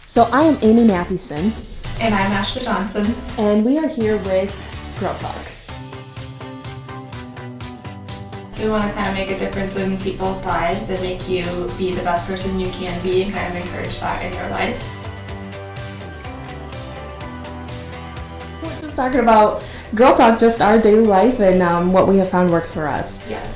So I am Amy Mathewson. And I'm Ashley Johnson. And we are here with Girl Talk. We want to kind of make a difference in people's lives and make you be the best person you can be and kind of encourage that in your life. We're just talking about Girl Talk, just our daily life and what we have found works for us. Yes.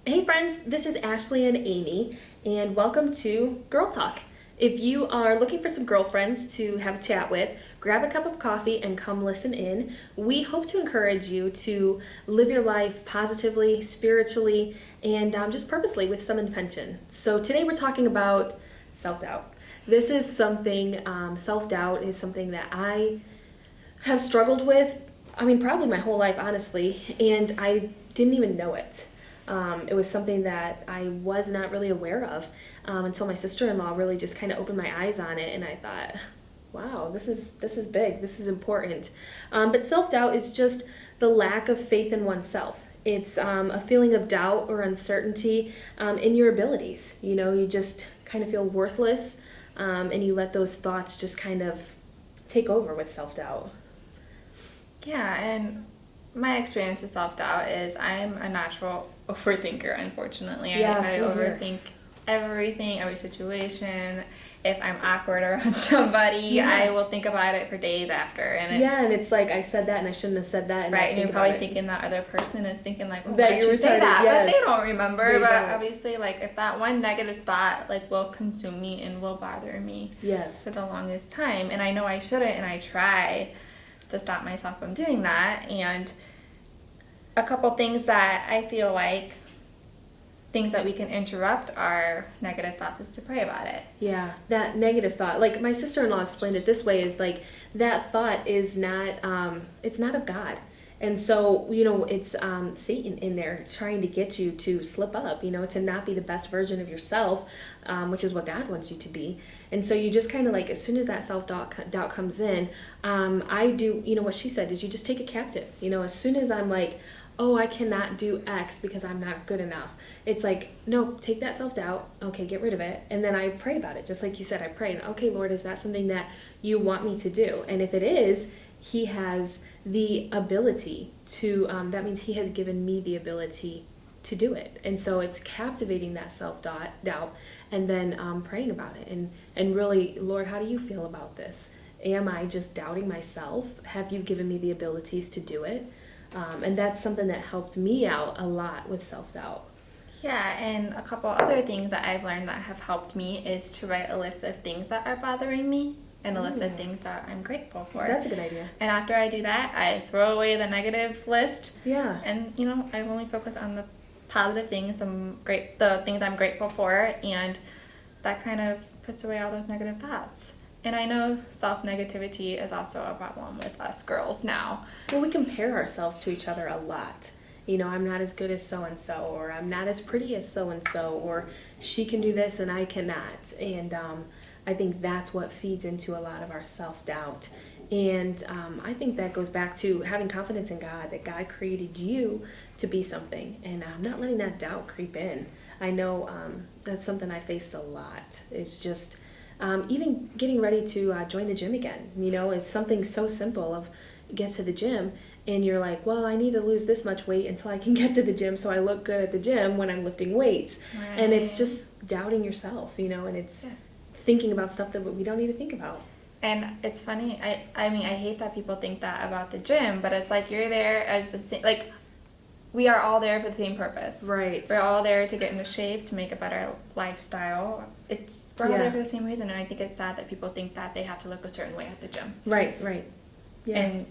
Hey friends, this is Ashley and Amy, and welcome to Girl Talk. If you are looking for some girlfriends to have a chat with, grab a cup of coffee and come listen in. We hope to encourage you to live your life positively, spiritually, and just purposely with some intention. So today we're talking about self-doubt. This is something, self-doubt is something that I have struggled with, probably my whole life, honestly, and I didn't even know it. It was something that I was not really aware of until my sister-in-law really just kind of opened my eyes on it, and I thought, wow, this is big, this is important. But self-doubt is just the lack of faith in oneself. It's a feeling of doubt or uncertainty in your abilities. You know, you just kind of feel worthless, and you let those thoughts just kind of take over with self-doubt. Yeah, and my experience with self-doubt is I'm a natural overthinker, unfortunately. Yeah, I overthink everything, every situation. If I'm awkward around somebody, I will think about it for days after. And it's like I said that and I shouldn't have said that. And right, and you're probably thinking that other person is thinking like, that you say that, but they don't remember. They don't. Obviously, like if that one negative thought like will consume me and will bother me for the longest time, and I know I shouldn't, and I try to stop myself from doing that. And a couple things that I feel like things that we can interrupt our negative thoughts is to pray about it. Yeah, that negative thought. Like my sister-in-law explained it this way, is like that thought is not, it's not of God. And so, you know, it's Satan in there trying to get you to slip up, you know, to not be the best version of yourself, which is what God wants you to be. And so you just kind of like, as soon as that self-doubt comes in, I do, you know, what she said is you just take it captive. You know, as soon as I'm like, oh, I cannot do X because I'm not good enough. It's like, no, take that self-doubt. Okay, get rid of it. And then I pray about it. Just like you said, I pray. Okay, Lord, is that something that you want me to do? And if it is, He has the ability to, that means He has given me the ability to do it. And so it's captivating that self-doubt and then praying about it. And really, Lord, how do you feel about this? Am I just doubting myself? Have you given me the abilities to do it? And that's something that helped me out a lot with self-doubt. Yeah, and a couple other things that I've learned that have helped me is to write a list of things that are bothering me and a list of things that I'm grateful for. That's a good idea. And after I do that, I throw away the negative list. Yeah. And, you know, I only focus on the positive things, the things I'm grateful for, and that kind of puts away all those negative thoughts. And I know self-negativity is also a problem with us girls now. Well, we compare ourselves to each other a lot. You know, I'm not as good as so-and-so, or I'm not as pretty as so-and-so, or she can do this and I cannot. And I think that's what feeds into a lot of our self-doubt. And I think that goes back to having confidence in God, that God created you to be something, and not letting that doubt creep in. I know that's something I faced a lot. It's just... even getting ready to join the gym again, you know, it's something so simple of get to the gym and you're like, well, I need to lose this much weight until I can get to the gym so I look good at the gym when I'm lifting weights. Right. And it's just doubting yourself, you know, and it's thinking about stuff that we don't need to think about. And it's funny, I mean, I hate that people think that about the gym, but it's like you're there as the same, like, we are all there for the same purpose. Right. We're all there to get into shape, to make a better lifestyle. We're all there for the same reason, and I think it's sad that people think that they have to look a certain way at the gym. Right. Yeah. And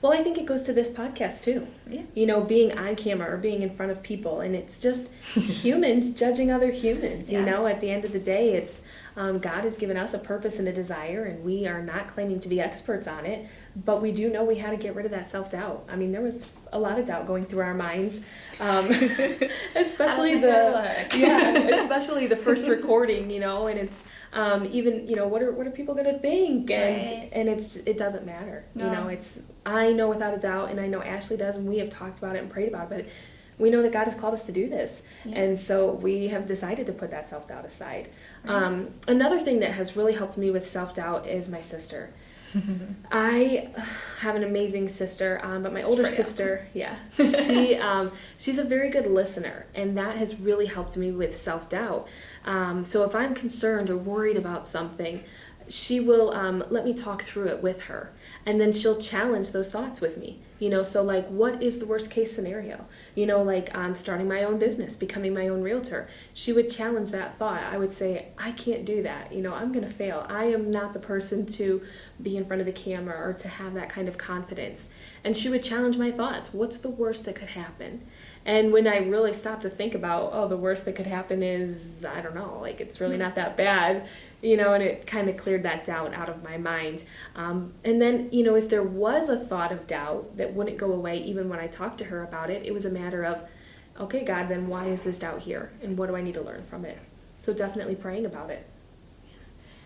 well, I think it goes to this podcast too. Yeah. You know, being on camera or being in front of people, and it's just humans judging other humans. You know, at the end of the day, it's God has given us a purpose and a desire, and we are not claiming to be experts on it, but we do know we had to get rid of that self-doubt. I mean, there was a lot of doubt going through our minds, especially especially the first recording, you know, and it's even, you know, what are people going to think? And it doesn't matter. No. You know, I know without a doubt, and I know Ashley does, and we have talked about it and prayed about it, but we know that God has called us to do this. Yeah. And so we have decided to put that self-doubt aside. Another thing that has really helped me with self-doubt is my sister. I have an amazing sister, but my older sister, she's a very good listener, and that has really helped me with self-doubt. So if I'm concerned or worried about something, she will let me talk through it with her, and then she'll challenge those thoughts with me. So like, what is the worst case scenario? Like starting my own business, becoming my own realtor. She would challenge that thought. I would say, I can't do that. I'm going to fail. I am not the person to be in front of the camera or to have that kind of confidence. And she would challenge my thoughts. What's the worst that could happen? And when I really stopped to think about, the worst that could happen is, I don't know, like it's really not that bad, and it kind of cleared that doubt out of my mind. And then, if there was a thought of doubt that wouldn't go away, even when I talked to her about it, it was a matter of, okay, God, then why is this doubt here? And what do I need to learn from it? So definitely praying about it.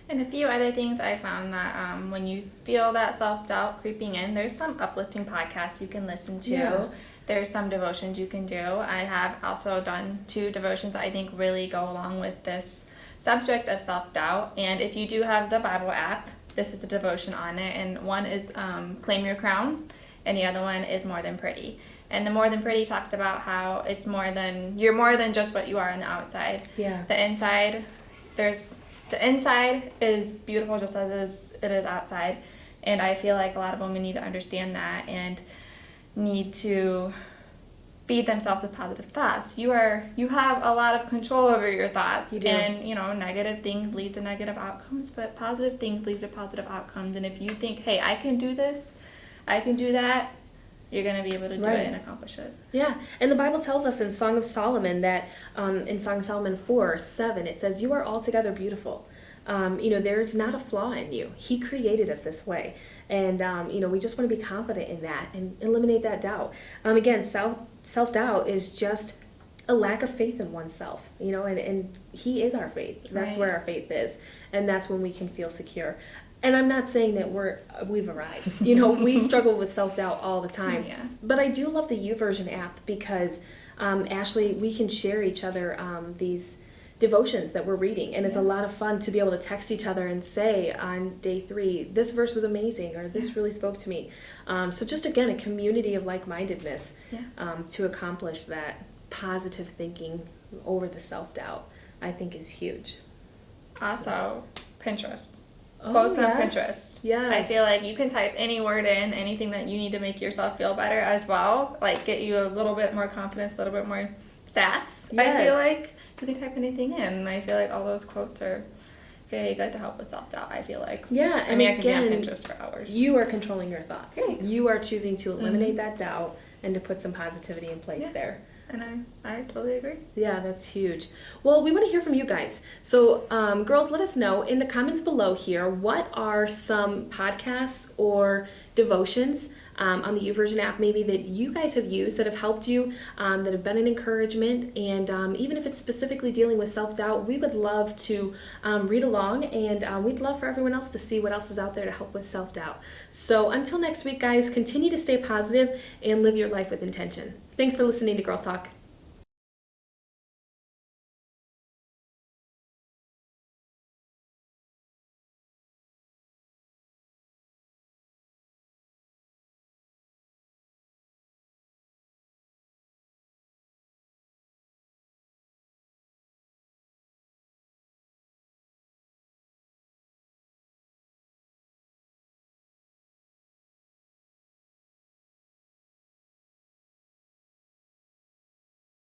And a few other things I found that when you feel that self-doubt creeping in, there's some uplifting podcasts you can listen to. Yeah. There's some devotions you can do. I have also done 2 devotions that I think really go along with this subject of self-doubt. And if you do have the Bible app, this is the devotion on it. And one is Claim Your Crown, and the other one is More Than Pretty. And the More Than Pretty talked about how it's you're more than just what you are on the outside. Yeah. The inside is beautiful just as it is outside. And I feel like a lot of women need to understand that and need to feed themselves with positive thoughts. You have a lot of control over your thoughts. You do. And, negative things lead to negative outcomes, but positive things lead to positive outcomes. And if you think, hey, I can do this, I can do that, you're going to be able to do it and accomplish it. Yeah, and the Bible tells us in Song of Solomon that in Song of Solomon 4:7, it says, you are altogether beautiful. There's not a flaw in you. He created us this way. And, we just want to be confident in that and eliminate that doubt. Again, self-doubt is just a lack of faith in oneself, and He is our faith. That's where our faith is. And that's when we can feel secure. And I'm not saying that we've arrived. We struggle with self-doubt all the time. Yeah. But I do love the YouVersion app because, Ashley, we can share each other these devotions that we're reading, and it's a lot of fun to be able to text each other and say on day 3, this verse was amazing, or this really spoke to me. So just again, a community of like-mindedness to accomplish that positive thinking over the self-doubt, I think is huge. Also, Pinterest. Quotes on Pinterest. Yes. I feel like you can type any word in, anything that you need to make yourself feel better as well, like get you a little bit more confidence, a little bit more sass. Yes. I feel like you can type anything in, and I feel like all those quotes are very good to help with self-doubt, I feel like. Yeah, I mean, I can be on Pinterest for hours. You are controlling your thoughts. Great. You are choosing to eliminate that doubt and to put some positivity in place there. And I totally agree. Yeah, that's huge. Well, we want to hear from you guys. So, girls, let us know in the comments below here, what are some podcasts or devotions on the YouVersion app maybe that you guys have used that have helped you, that have been an encouragement, and even if it's specifically dealing with self-doubt, we would love to read along, and we'd love for everyone else to see what else is out there to help with self-doubt. So until next week, guys, continue to stay positive and live your life with intention. Thanks for listening to Girl Talk.